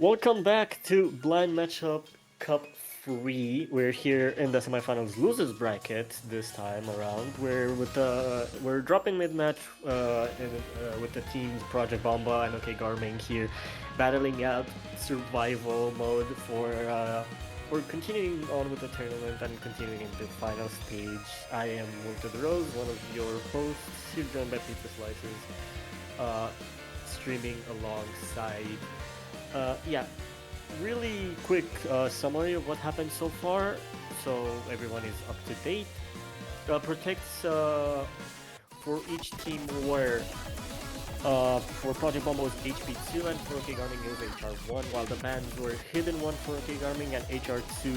Welcome back to Blind Matchup Cup 3. We're here in the semifinals losers bracket this time around. We're dropping mid match with the teams Project Bomba and OK GARMIN here, battling out survival mode for continuing on with the tournament and continuing in the final stage. I am Walter the Rose, one of your hosts, here joined by Pizza Slices, uh, streaming alongside. Yeah, really quick summary of what happened so far, so everyone is up to date. Protects for each team were for Project Bomba was HP2 and for OK Garming it was HR1, while the bans were Hidden 1 for OK Garming and HR2.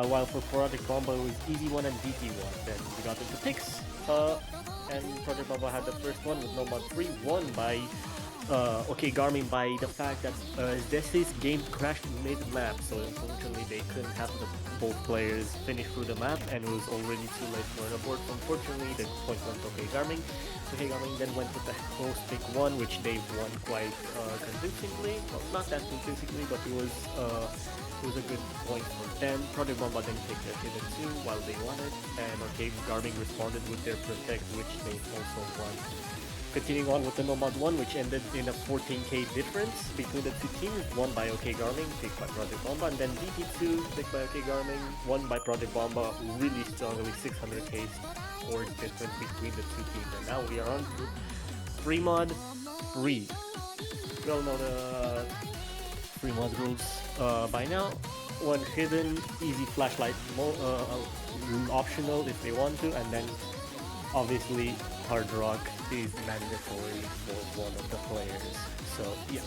While for Project Bomba it was Easy 1 and DT1. Then we got into picks, and Project Bomba had the first one with Nomad 3, won by OK Garmin by the fact that Desi's game crashed mid-map, so unfortunately they couldn't have both players finish through the map, and it was already too late for an abort. Unfortunately, the point went to OK Garmin. OK Garmin then went with the host pick 1, which they won quite convincingly. Well, not that convincingly, but it was a good point for them. Project Bomba then picked the Hidden 2 while they won it, and OK Garmin responded with their Protect, which they also won. Continuing on with the Nomad 1, which ended in a 14k difference between the two teams, won by OK Garming, picked by Project Bomba, and then DT2, picked by OK Garming, won by Project Bomba, really strongly 600k score difference between the two teams. And now we are on to free mod 3. We all know the free mod rules by now. One hidden, easy flashlight optional if they want to, and then obviously hard rock is mandatory for one of the players. So yeah,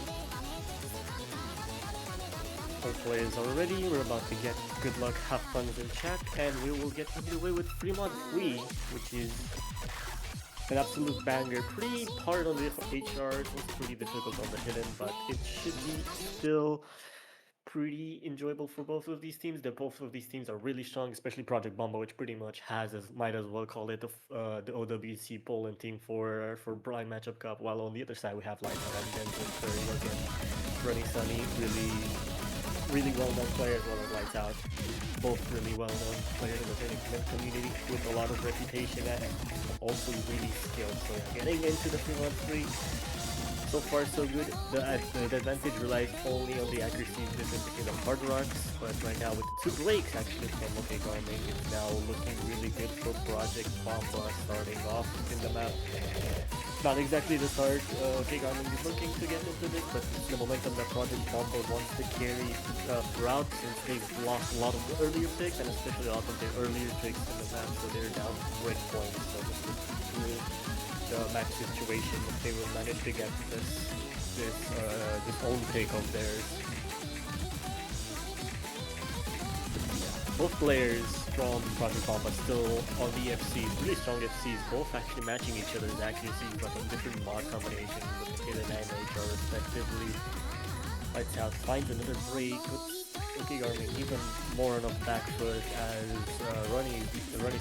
all players are ready. We're about to get good luck, have fun in chat, and we will get underway with free mod 3, which is an absolute banger. Pretty hard on the HR, it was pretty difficult on the hidden, but it should be still pretty enjoyable for both of these teams. That both of these teams are really strong, especially Project Bomba, which pretty much has, as might as well call it, the OWC Poland team for Blind Matchup Cup. While on the other side we have like and Denton, Curry again, Running Sunny, really well known players, as well as Lights Out. Both really well known players in the tournament community with a lot of reputation and also really skilled. So yeah, getting into the 3-1-3. So far, so good. The advantage relies only on the accuracy difference between the hard rocks, but right now with the two breaks actually from OK Garming, it's now looking really good for Project Bomba starting off in the map. Not exactly the start OK Garming is looking to get into this, but the momentum that Project Bomba wants to carry throughout, since they've lost a lot of the earlier picks, and especially a lot of their earlier picks in the map, so they're down breakpoints. So this is the match situation if they will manage to get this own pick of theirs. Both players from Project Bomba still on the FCs, really strong FCs, both actually matching each other's accuracies, but on different mod combinations with the Hidden and HR respectively. Lights Out finds another break, puts OK Garmin even more on a back foot as Runny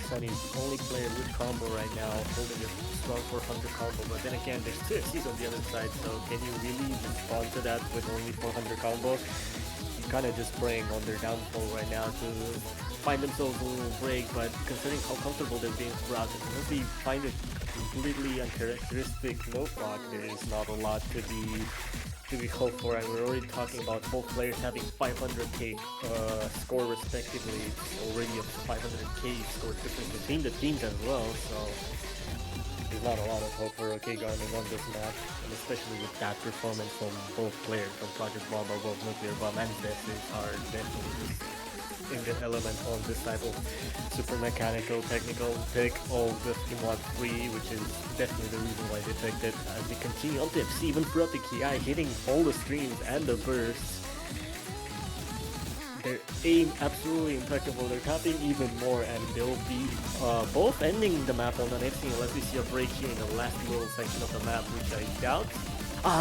Sunny is the only player with combo right now, holding a strong 400 combo, but then again there's two FCs on the other side, so can you really respond to that with only 400 combo? You're kind of just praying on their downfall right now to find themselves a little break, but considering how comfortable they're being throughout, unless they find a completely uncharacteristic no block, there is not a lot to be hoped for, and we're already talking about both players having 500k score respectively. It's already a 500k score difference between the teams as well, so there's not a lot of hope for OK Garmin on this map, and especially with that performance from both players, from Project Bomba, both Nuclear Bomb and Desis are definitely just in the element on this type of super mechanical technical pick of the Mod 3, which is definitely the reason why they picked it, as they continue on tips, even throughout the KI, hitting all the streams and the bursts. Their aim absolutely impeccable, they're tapping even more, and they'll be both ending the map on an FC unless we see a break here in the last little section of the map, which I doubt.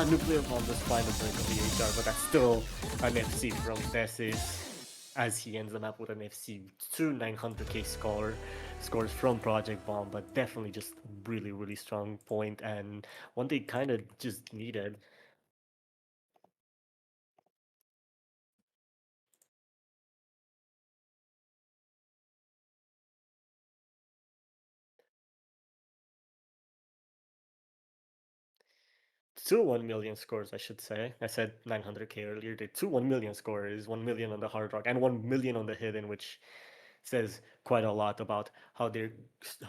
Nuclear Bomb just find the break of the HR, but that's still an FC from Desis, as he ends the map with an FC 2 900k scores from Project Bomb, but definitely just really strong point, and one they kind of just needed. two 1 million scores, I should say. I said 900k earlier. The two 1 million scores, 1 million on the hard rock and 1 million on the hidden, which says quite a lot about how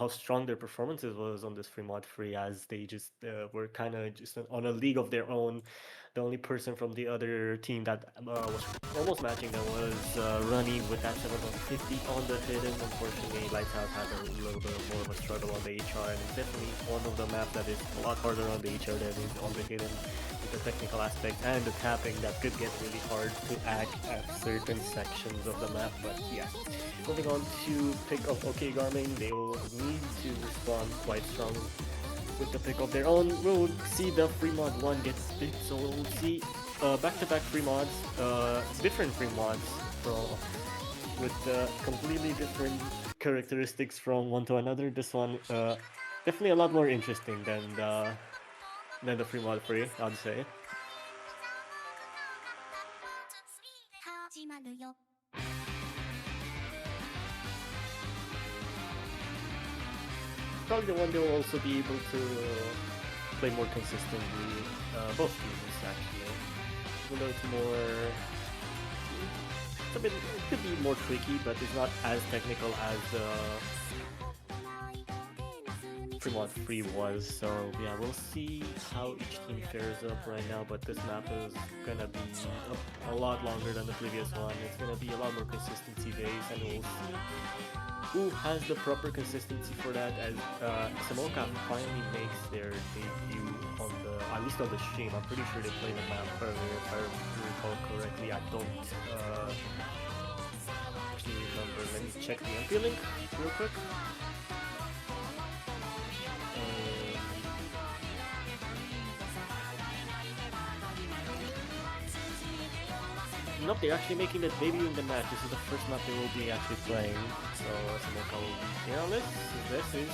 strong their performances was on this free mod free, as they just were kind of just on a league of their own. The only person from the other team that was almost matching them was Runny with that 750 on the hidden. Unfortunately, Lights Out had a little bit more of a struggle on the HR, and it's definitely one of the maps that is a lot harder on the HR than is on the hidden, with the technical aspect and the tapping that could get really hard to act at certain sections of the map. But yeah, moving on to pick of OK Garmin, they will need to respond quite strong with the pick of their own. We'll see the free mod 1 get split, so we'll see back-to-back free mods, different free mods with completely different characteristics from one to another. This one definitely a lot more interesting than the free mod free, I'd say. Probably the one they will also be able to play more consistently. Both teams actually. Even though it could be more tricky, but it's not as technical as free mod free was. So yeah, we'll see how each team fares up right now. But this map is gonna be a lot longer than the previous one. It's gonna be a lot more consistency based, and we'll see who has the proper consistency for that, as Samoka finally makes their debut on at least on the stream. I'm pretty sure they played the map earlier, if I recall correctly. I don't actually remember. Let me check the MP link real quick. Nope, they're actually making the debut in the match. This is the first map they will be actually playing. So Samoka will be here on this. This is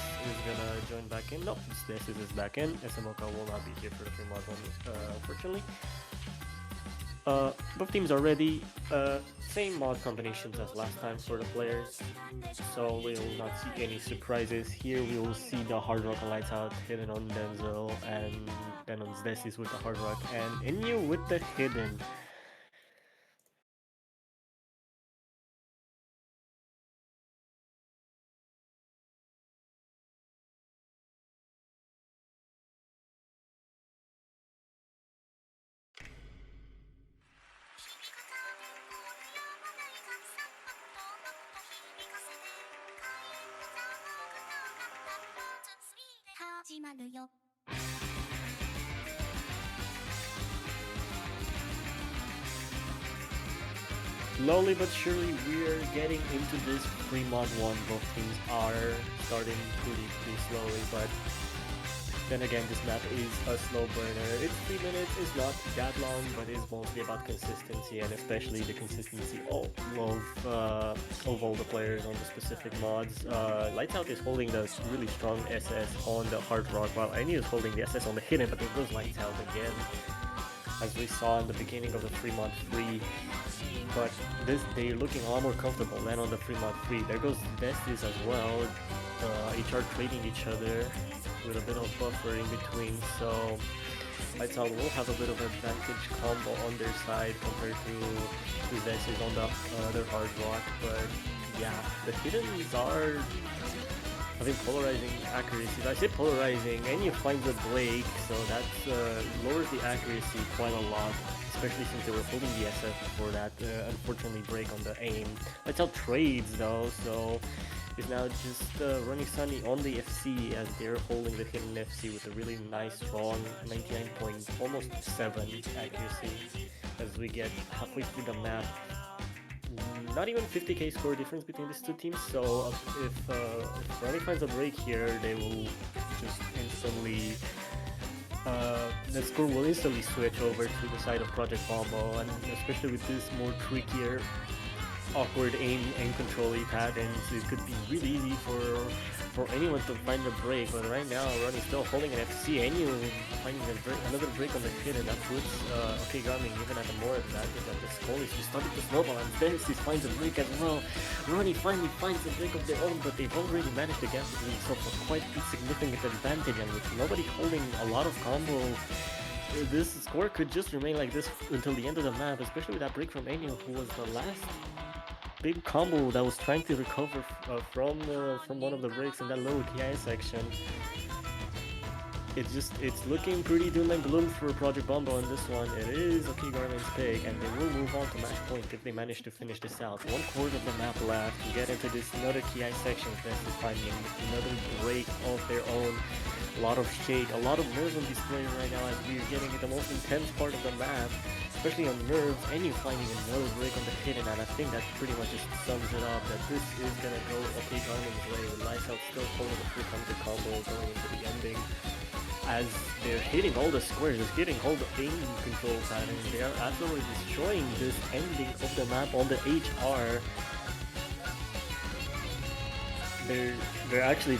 gonna join back in. Nope, this is back in. Samoka will not be here for the free mod one, unfortunately. Both teams are ready. Same mod combinations as last time for the players. So we will not see any surprises here. We will see the hard rock and Lights Out hidden on Denzel, and then on Zdesis with the hard rock, and Inyu with the hidden. Slowly but surely, we're getting into this free mod 1. Both teams are starting pretty slowly, but then again, this map is a slow burner. It's 3 minutes, it's not that long, but it's mostly about consistency, and especially the consistency of all the players on the specific mods. Lights Out is holding the really strong SS on the hard rock, while Anya is holding the SS on the hidden, but there goes Lights Out again, as we saw in the beginning of the free mod free. But they're looking a lot more comfortable than on the free mod free. There goes Destis as well. HR trading each other with a bit of buffer in between, so Lights Out will have a bit of advantage combo on their side compared to Destis on the other hard rock. But yeah, the hiddens are having polarizing accuracies. I say polarizing, and you find the break, so that lowers the accuracy quite a lot, especially since they were holding the SF before that unfortunately break on the aim. Lights Out trades though, so is now just running Sunny on the FC, as they're holding the hidden FC with a really nice strong 99.7 accuracy as we get halfway through the map. Not even 50k score difference between these two teams, so if Ronnie finds a break here, they will just instantly the score will instantly switch over to the side of PROJEKT BOMBA, and especially with this more trickier awkward aim and control patterns, it could be really easy for anyone to find a break. But right now, Ronnie's still holding an FC, and you finding another break on the hit, and that puts OK Garmin even at a more advantage on this goal. He started to snowball, and then he finds a break as well. Ronnie finally finds a break of their own, but they've already managed to get themselves a quite significant advantage, and with nobody holding a lot of combo this score could just remain like this until the end of the map, especially with that break from Enyo, who was the last big combo that was trying to recover from one of the breaks in that low TI section. It's looking pretty doom and gloom for Project BOMBA on this one. It is okay Garmin's pick, and they will move on to match point if they manage to finish this out. 1/4 of the map left to get into this another TI section. Fence is finding another break of their own. A lot of shake, a lot of nerves on display right now as we're getting the most intense part of the map, especially on nerves, and you're finding another break on the hidden, and I think that pretty much just sums it up that this is gonna go okay Garmin's way with Lysel still holding the 300 combo going into the ending. As they're hitting all the squares, just hitting all the aim control patterns, they are absolutely destroying this ending of the map on the HR. They're actually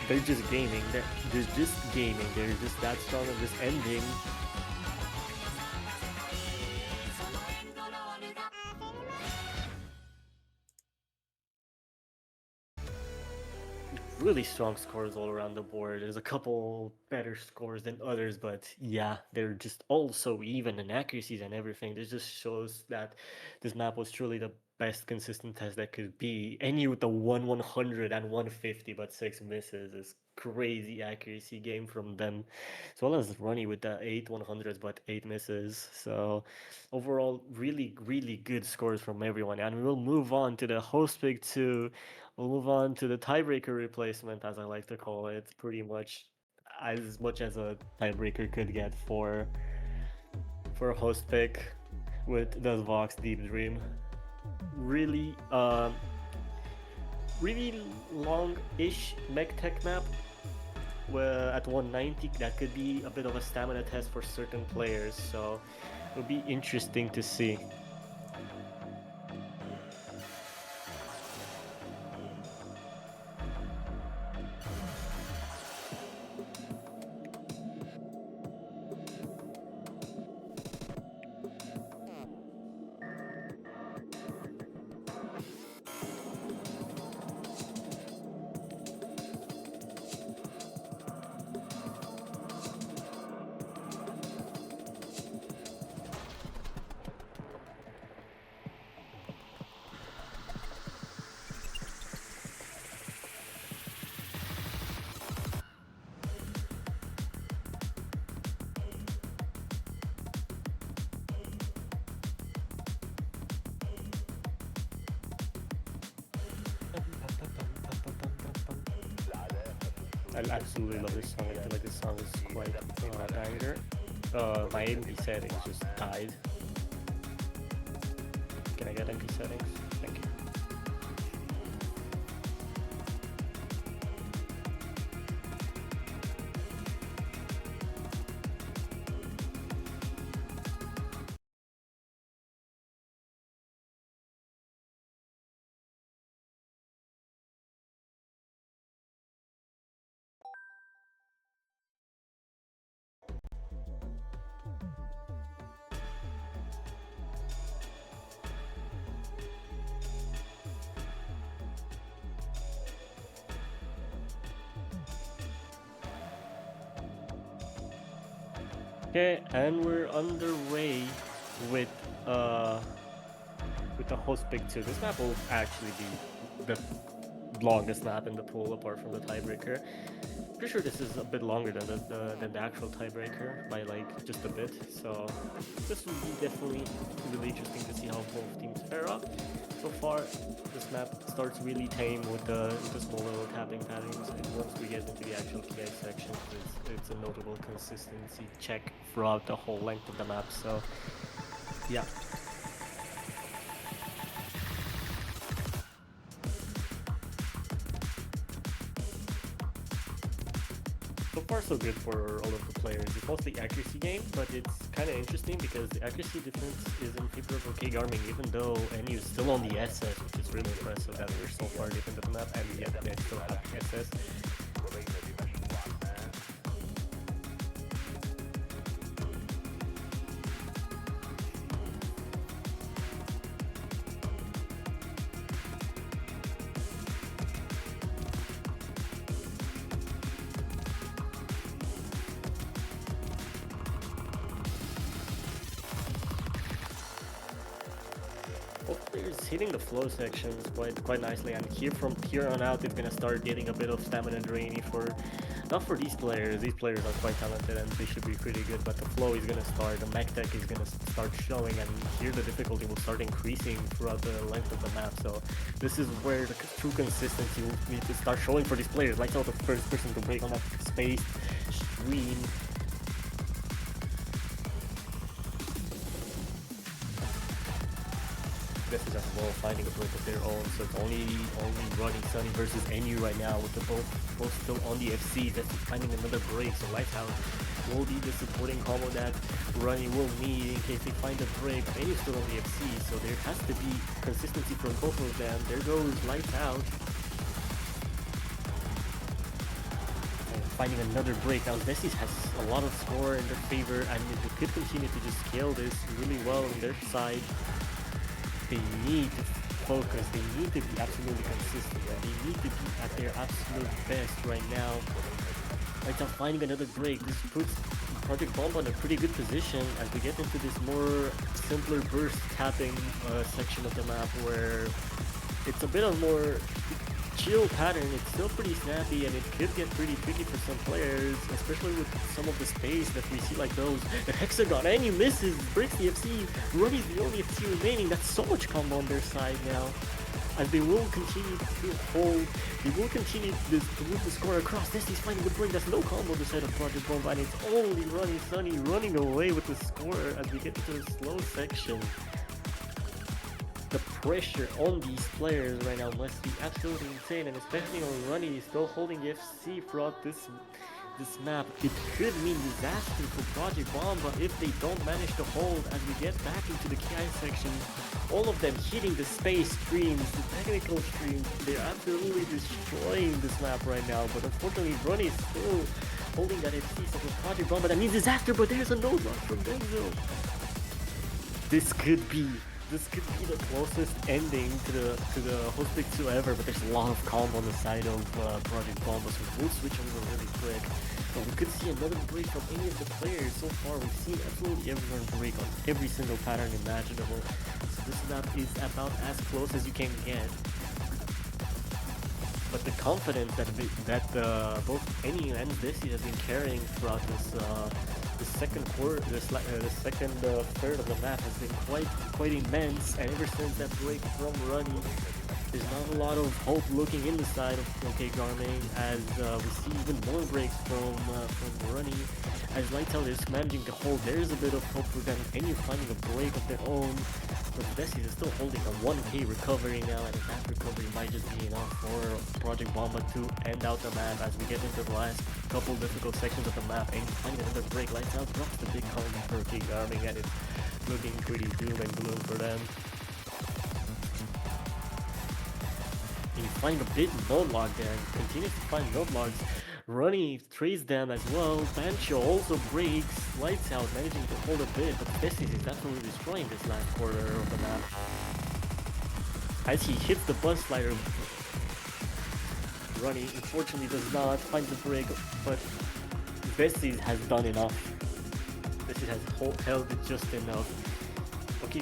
they're just gaming. They're just gaming. They're just that strong on this ending. Really strong scores all around the board. There's a couple better scores than others, but yeah, they're just all so even in accuracies and everything. This just shows that this map was truly the best consistent test that could be. Any with the 1/100 and 150, but 6 misses is crazy accuracy game from them, as well as Runny with the 8/100s but 8 misses. So overall, really good scores from everyone, and we will move on to the host pick 2. We'll move on to the tiebreaker replacement, as I like to call it. Pretty much as a tiebreaker could get for a host pick with the Vox Deep Dream. Really, really long-ish mech tech map. At 190, that could be a bit of a stamina test for certain players. So it'll be interesting to see. I absolutely love this song. I feel like this song is quite a banger. My MP settings just died. Can I get MP settings? Thank you. Okay, and we're underway with the host pick 2. This map will actually be the longest map in the pool apart from the tiebreaker. Pretty sure this is a bit longer than the actual tiebreaker by like just a bit. So this will be definitely really interesting to see how both teams pair up. So far, this map starts really tame with the small little tapping patterns, and once we get into the actual PI sections, it's a notable consistency check throughout the whole length of the map. So yeah. So far so good for all of the players. It's mostly accuracy game, but it's kind of interesting because the accuracy difference is in favor of OK Garmin, even though NU is still on the SS, which is really impressive that we're so far deep into the map, and yet they still have SS. hitting the flow sections quite nicely, and from here on out, it's gonna start getting a bit of stamina drainy for not for these players. These players are quite talented and they should be pretty good, but the flow is gonna start, the mech tech is gonna start showing, and here the difficulty will start increasing throughout the length of the map. So this is where the true consistency will need to start showing for these players. Like out the first person to break on that space stream. This is as well finding a break of their own, so it's only running Sunny versus NU right now with the both still on the FC. That's finding another break, so Lighthouse will be the supporting combo that Runny will need in case they find a break. NU still on the FC, so there has to be consistency from both of them. There goes Lighthouse. Finding another break. Now Vessis has a lot of score in their favor, and if they could continue to just scale this really well on their side, they need to focus, they need to be absolutely consistent, and they need to be at their absolute best right now. Right now, finding another break, this puts Project Bomba in a pretty good position as we get into this more simpler burst tapping section of the map where it's a bit of more chill pattern. It's still pretty snappy and it could get pretty tricky for some players, especially with some of the space that we see like those. The Hexagon, and he misses, breaks the FC. Runny's the only FC remaining. That's so much combo on their side now. As they will continue to hold, they will continue to move the score across. This is finding the break. That's no combo to set up Project Bomba, and it's only Runny Sunny running away with the score as we get into the slow section. The pressure on these players right now must be absolutely insane, and especially on Runny still holding the FC throughout this map. It could mean disaster for Project Bomba if they don't manage to hold as we get back into the KI section. All of them hitting the space streams, the technical streams. They're absolutely destroying this map right now, but unfortunately Runny is still holding that FC. So for Project Bomba, that means disaster, but there's a node lock from Denzel. This could be the closest ending to the host pick 2 ever, but there's a lot of combo on the side of Project Bomba, so we'll switch over really quick. But we could see another break from any of the players. So far, we've seen absolutely everyone break on every single pattern imaginable. So this map is about as close as you can get. But the confidence that both NU and Vessi has been carrying throughout the second quarter, the second third of the map has been quite immense. And ever since that break from Runny, there's not a lot of hope looking in the side of GARMIN as we see even more breaks from Runny. As Lightout is managing to hold, there's a bit of hope for them. NU finding a break of their own. But Vessi is still holding a 1k recovery now, and that recovery might just be enough for Project Bomba to end out the map as we get into the last couple difficult sections of the map. And finding another break, Lights Out drops the big combo for GARMIN, and it's looking pretty doom and gloom for them. And you find a bit node log there, and continues to find node logs. Runny trades them as well. Bancho also breaks. Lights Out managing to hold a bit, but Vessi is absolutely destroying this last quarter of the map. As he hits the bus slider, Runny unfortunately does not find the break, but Vessi has done enough. Vessi has held it just enough.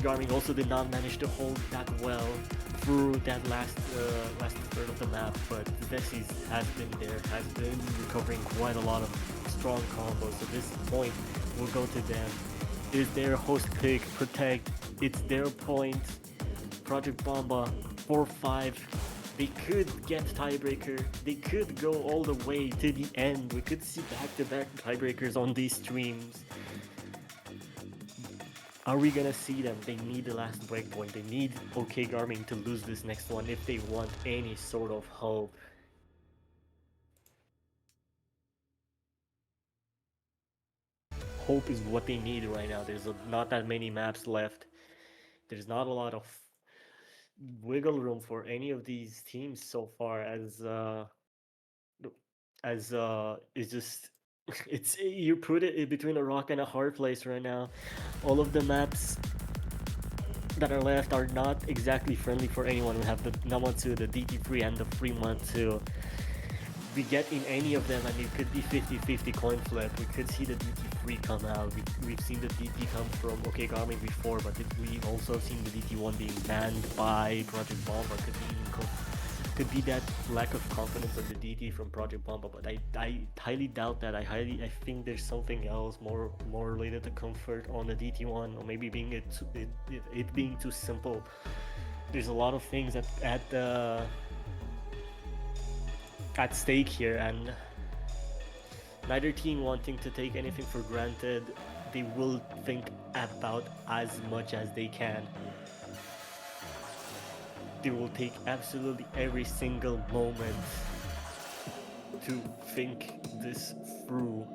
GARMIN also did not manage to hold that well through that last third of the map, but Vessi has been recovering quite a lot of strong combos. So this point will go to them. It is their host pick, Protect. It's their point. Project Bomba 4-5. They could get tiebreaker. They could go all the way to the end. We could see back-to-back tiebreakers on these streams. Are we gonna see them? They need the last breakpoint. They need GARMIN to lose this next one if they want any sort of hope. Hope is what they need right now. There's not that many maps left. There's not a lot of wiggle room for any of these teams so far, as it's just it's you put it between a rock and a hard place right now. All of the maps that are left are not exactly friendly for anyone. We have the Namatsu, the DT3, and the Fremont too. we get in any of them, and it could be 50-50 coin flip. We could see the DT3 come out. We've seen the DT come from OK Garmin before, but we also seen the DT1 being banned by Project Bomba. Could be that lack of confidence of the DT from Project Bomba, but I highly doubt that. I think there's something else more related to comfort on the DT1, or maybe being it being too simple. There's a lot of things at stake here, and neither team wanting to take anything for granted. They will think about as much as they can. They will take absolutely every single moment to think this through.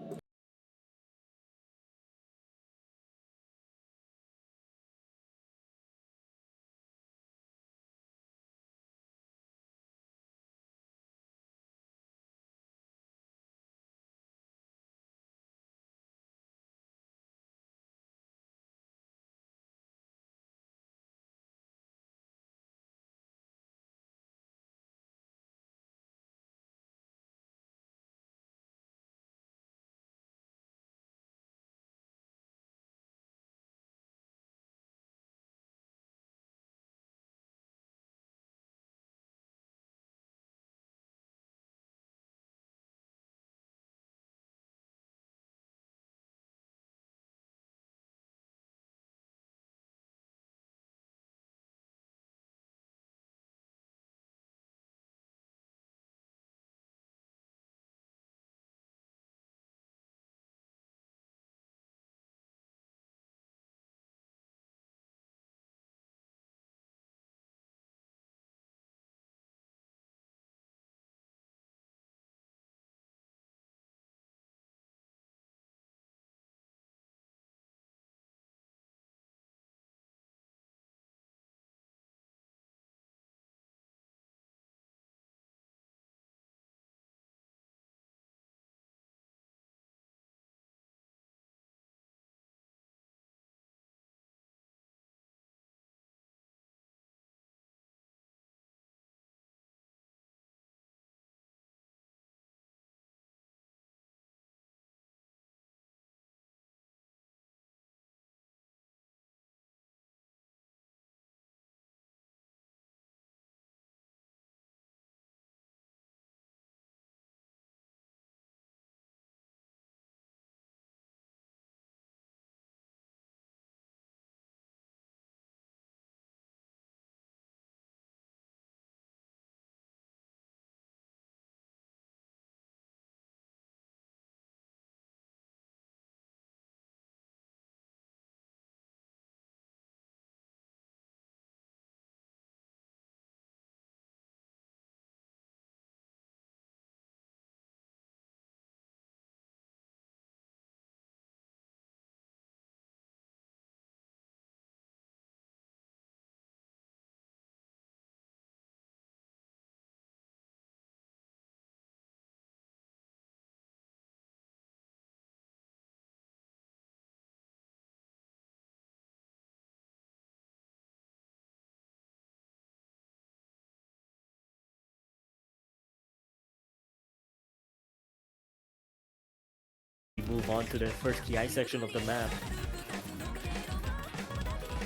We move on to the first TI section of the map.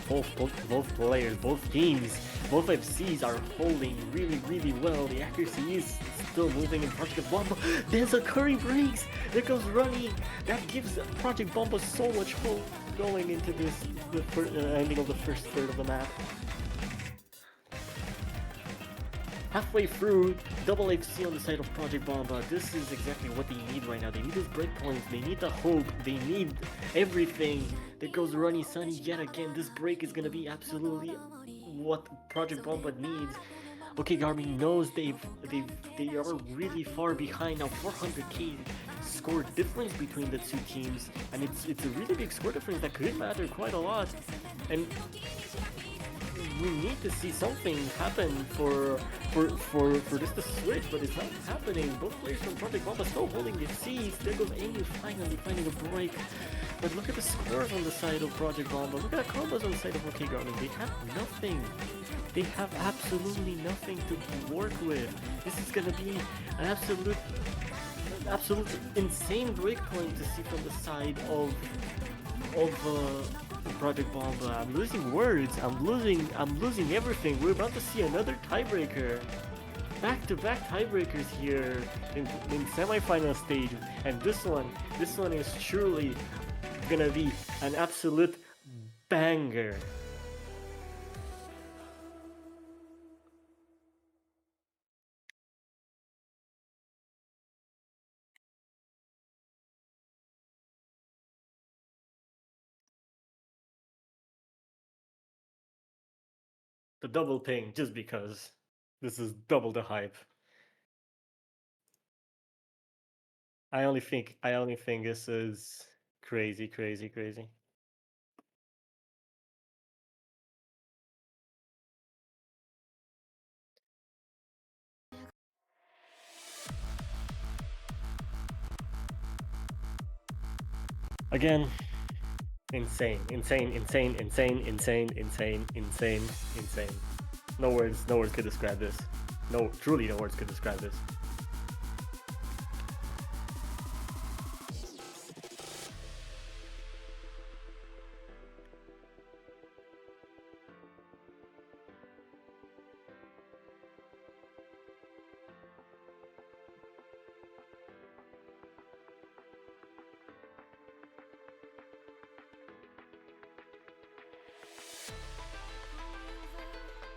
Both players, both teams, both FCs are holding really well. The accuracy is still moving in Project Bomba. There's a curry breaks. There goes running. That gives Project Bomba so much hope going into the ending of the first third of the map. Halfway through, double FC on the side of Project Bomba. This is exactly what they need right now. They need those breakpoints, they need the hope, they need everything. There goes Runny Sunny yet again. This break is gonna be absolutely what Project Bomba needs. Okay, Garmin knows they are really far behind now. 400k score difference between the two teams, and it's a really big score difference that could matter quite a lot. And we need to see something happen for this to switch, but it's not happening. Both players from Project Bomba still holding the seas. There goes Amy finally finding a break. But look at the scores on the side of Project Bomba. Look at the combos on the side of OK GARMIN. They have nothing. They have absolutely nothing to work with. This is gonna be an absolute insane breakpoint to see from the side of Project Bomba. I'm losing words. I'm losing everything. We're about to see another tiebreaker. Back-to-back tiebreakers here in semi-final stage, and this one is truly gonna be an absolute banger. The double ping, just because this is double the hype. I only think this is crazy. Again, insane. No words could describe this. No, truly no words could describe this.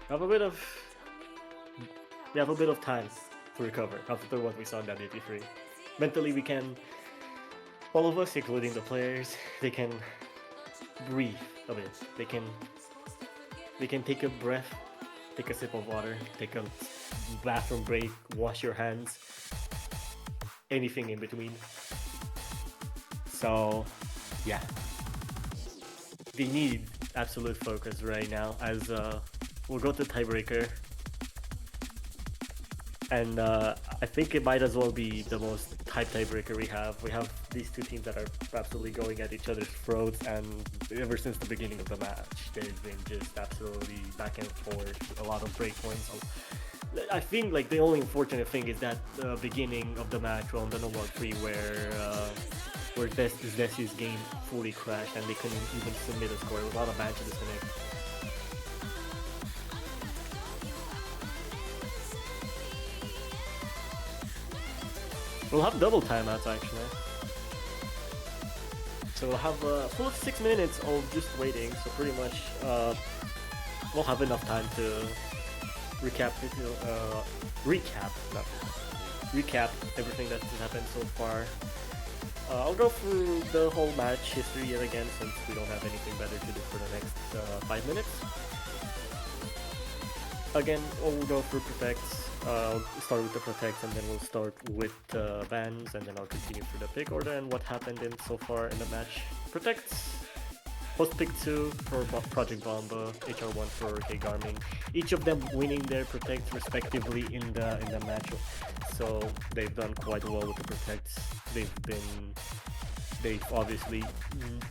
We have a bit of time to recover after what we saw in that BMC3. Mentally, we can, all of us, including the players, they can breathe a bit. They can take a breath, take a sip of water, take a bathroom break, wash your hands, anything in between. So, yeah, they need absolute focus right now as we'll go to tiebreaker, and I think it might as well be the most hype tiebreaker we have. We have these two teams that are absolutely going at each other's throats, and ever since the beginning of the match, they've been just absolutely back and forth, a lot of breakpoints. I think like the only unfortunate thing is that the beginning of the match on the normal 3 where Desi's game fully crashed and they couldn't even submit a score. There was a lot of match disconnect. We'll have double timeouts actually. So we'll have a full 6 minutes of just waiting, so pretty much we'll have enough time to recap everything that's happened so far. I'll go through the whole match history yet again since we don't have anything better to do for the next 5 minutes. Again, we'll go through protects. I'll start with the protects and then we'll start with bans, and then I'll continue through the pick order and what happened so far in the match. Protects. Post pick 2 for Project Bomba, HR1 for OK GARMIN. Each of them winning their protects respectively in the match. So they've done quite well with the protects. They obviously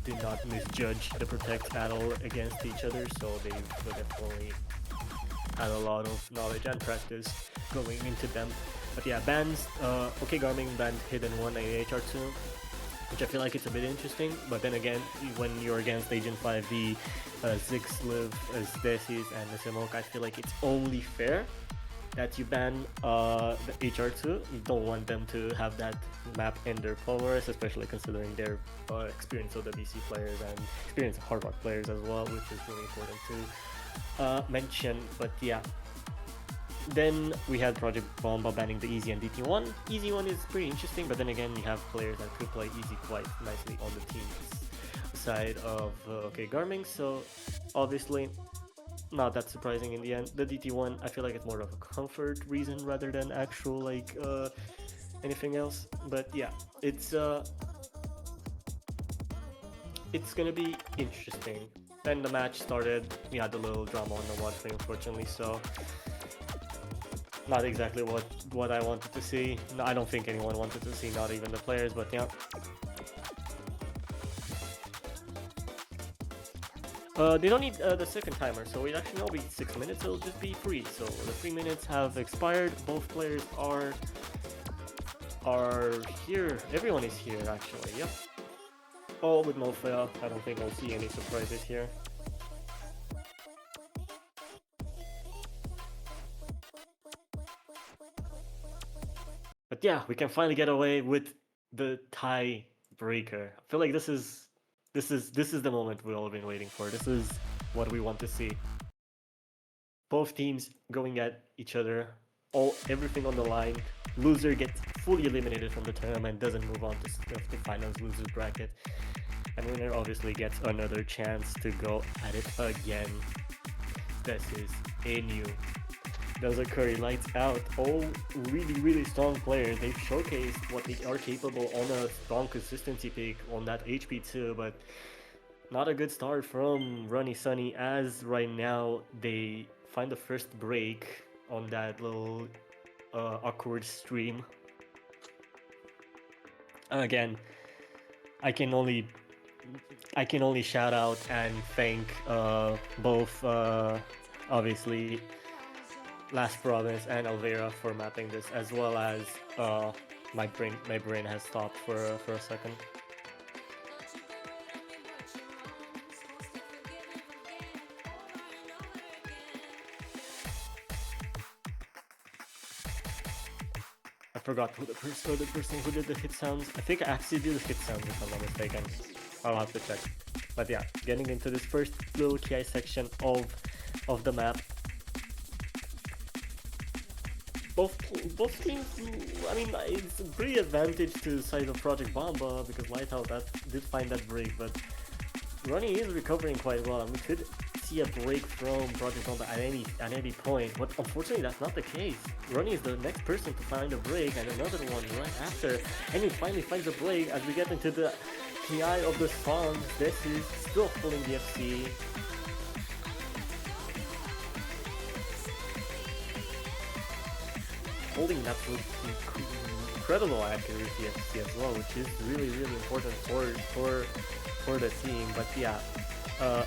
did not misjudge the protects at all against each other, so they've definitely had a lot of knowledge and practice going into them. But yeah, bans, OK GARMIN banned Hidden 1 and HR2, which I feel like it's a bit interesting, but then again, when you're against Agent 5D, Ziggs, Liv, Desis, and Smoke, I feel like it's only fair that you ban the HR2. You don't want them to have that map in their powers, especially considering their experience of the BC players and experience of Hard Rock players as well, which is really important to mention. But yeah, then we had Project Bomba banning the Easy and DT1. Easy one is pretty interesting, but then again, you have players that could play Easy quite nicely on the team's side of OK GARMIN, so obviously not that surprising in the end. The DT1, I feel like it's more of a comfort reason rather than actual like anything else. But yeah, it's gonna be interesting Then the match started. We had a little drama on the watch, unfortunately, so not exactly what I wanted to see. No, I don't think anyone wanted to see, not even the players, but yeah. They don't need the second timer, so it actually won't be 6 minutes, it'll just be 3. So the 3 minutes have expired, both players are here. Everyone is here, actually, yep. All with no fail. I don't think we'll see any surprises here. But yeah, we can finally get away with the tiebreaker. I feel like this is the moment we've all been waiting for. This is what we want to see. Both teams going at each other, everything on the line. Loser gets fully eliminated from the tournament, doesn't move on to the finals losers bracket, and winner obviously gets another chance to go at it again. This is Inu. Those are Curry, lights out. All really strong players. They've showcased what they are capable on a strong consistency pick on that HP2, but not a good start from Runny Sunny, as right now they find the first break on that little awkward stream. Again, I can only shout out and thank both obviously Last Province and Alvera for mapping this, as well as my brain has stopped for a second. I forgot who the person who did the hit sounds. I think I actually did the hit sounds if I'm not mistaken. I'll have to check. But yeah, getting into this first little KI section of the map. Both teams, I mean, it's a pretty advantage to the side of Project BOMBA because Lighthouse did find that break, but Ronnie is recovering quite well, and we could see a break from Project BOMBA at any point, but unfortunately that's not the case. Ronnie is the next person to find a break, and another one right after, and he finally finds a break as we get into the PI of the song. This is still pulling the FC. Holding that with incredible accuracy as well, which is really important for the team. But yeah,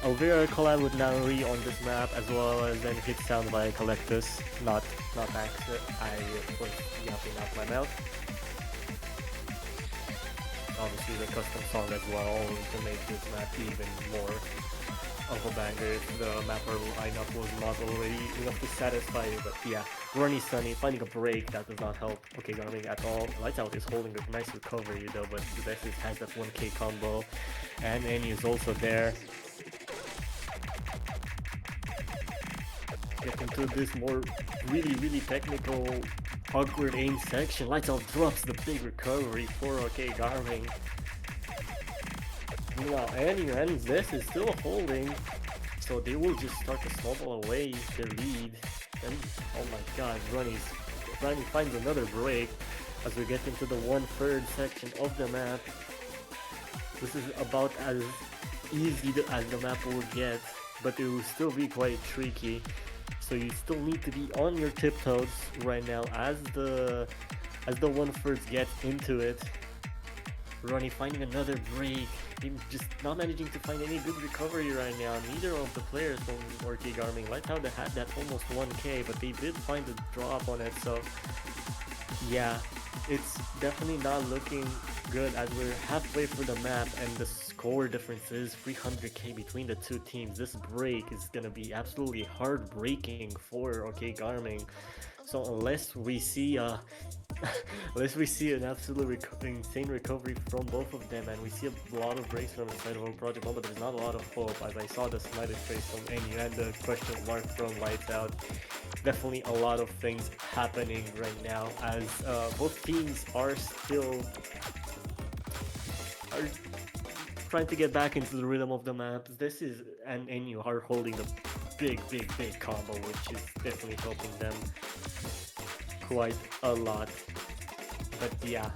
Alvera collab with Nauri on this map, as well as then hit sound by Collectus, not Max. I was yapping out my mouth. Obviously the custom song as well to make this map even more of a banger if the mapper lineup was not already enough to satisfy you. But yeah, Runny Sunny finding a break that does not help OK GARMIN at all. Lights Out is holding a nice recovery though, but Vesis has that 1k combo, and Annie is also there. Get into this more really technical awkward aim section. Lights Out drops the big recovery for OK GARMIN. Meanwhile, Annie and this is still holding, so they will just start to snowball away the lead. And oh my god, Ronnie finds another break as we get into the 1/3 section of the map. This is about as easy as the map will get, but it will still be quite tricky. So you still need to be on your tiptoes right now as the 1/3 gets into it. Ronnie finding another break. Just not managing to find any good recovery right now. Neither of the players from OK GARMIN. Lighthouse they had that almost 1k, but they did find a drop on it. So yeah, it's definitely not looking good as we're halfway through the map, and the score difference is 300k between the two teams. This break is gonna be absolutely heartbreaking for OK GARMIN. So unless we see an absolute insane recovery from both of them, and we see a lot of breaks from the side of Project BOMBA, but there's not a lot of hope, as I saw the slightest face from Enu and the question mark from Lights Out. Definitely a lot of things happening right now, as both teams are trying to get back into the rhythm of the map. This is, and Enu are holding the big combo, which is definitely helping them quite a lot. But yeah,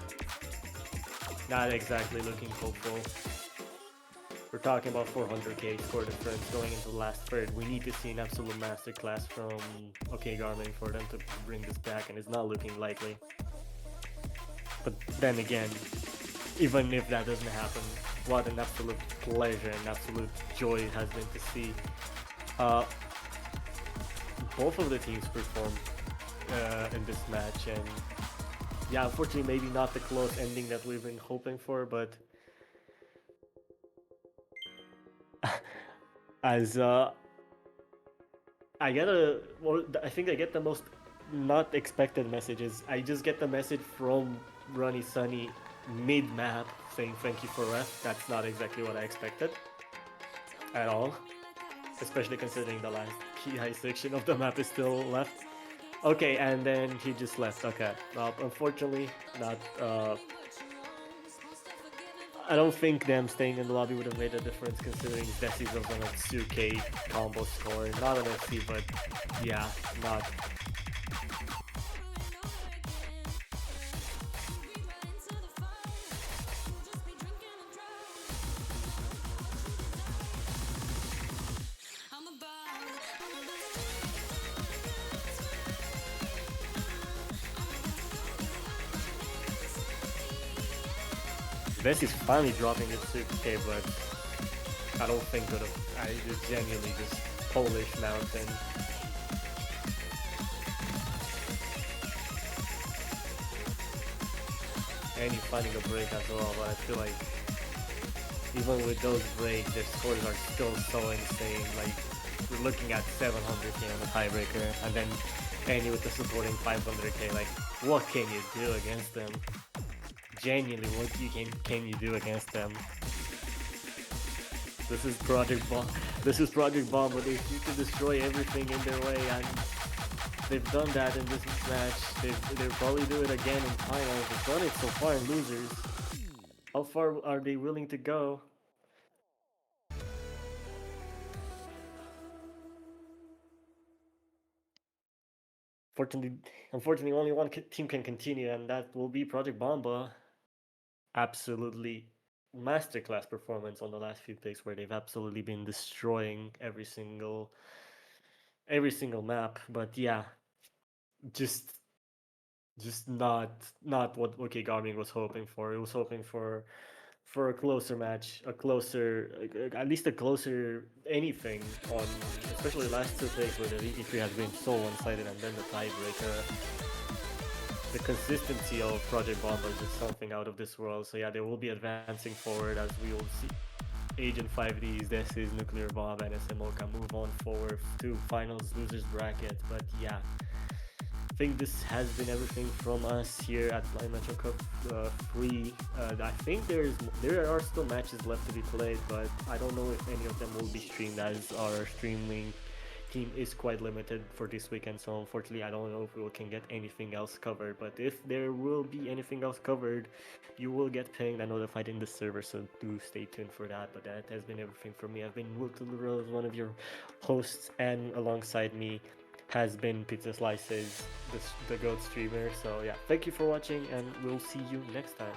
not exactly looking hopeful. We're talking about 400k score difference going into the last third. We need to see an absolute masterclass from OK GARMIN for them to bring this back, and it's not looking likely. But then again, even if that doesn't happen, what an absolute pleasure and absolute joy it has been to see. Both of the teams performed in this match, and yeah, unfortunately, maybe not the close ending that we've been hoping for, but as I think I get the most not expected messages. I just get the message from Ronnie Sunny mid-map saying thank you for ref. That's not exactly what I expected at all, especially considering the last key high section of the map is still left. Okay, and then he just left. Okay, well, unfortunately, not. I don't think them staying in the lobby would have made a difference considering Desi was on a 2k combo score. Not an FC, but yeah, not. Desi's finally dropping it 2k, but I don't think could have. I genuinely just Polish mountain. And he's finding a break as well, but I feel like even with those breaks, their scores are still so insane. Like, we're looking at 700k on the tiebreaker, and then Annie with the supporting 500k. Like, what can you do against them? Genuinely, what can you do against them? This is Project Bomb. This is Project Bomb, but they need to destroy everything in their way, and they've done that in this match. They'll probably do it again in finals. They've done it so far in losers. How far are they willing to go? Unfortunately, only one team can continue, and that will be Project Bomba. Absolutely masterclass performance on the last few picks, where they've absolutely been destroying every single map. But yeah, just not what OK GARMIN was hoping for. It was hoping for a closer match, a closer, at least a closer anything on, especially the last two picks where the VT3 has been so one-sided, and then the tiebreaker. The consistency of Project Bomba is just something out of this world. So yeah, they will be advancing forward as we will see Agent 5D's, Desi's, Nuclear Bomb, and SMOKA move on forward to finals losers bracket. But yeah, I think this has been everything from us here at Blind Metro Cup 3. I think there are still matches left to be played, but I don't know if any of them will be streamed, as our streaming team is quite limited for this weekend. So unfortunately, I don't know if we can get anything else covered. But if there will be anything else covered, you will get pinged and notified in the server. So do stay tuned for that. But that has been everything for me. I've been Will Rose, one of your hosts, and alongside me has been Pizza Slices, the GOAT streamer. So yeah, thank you for watching, and we'll see you next time.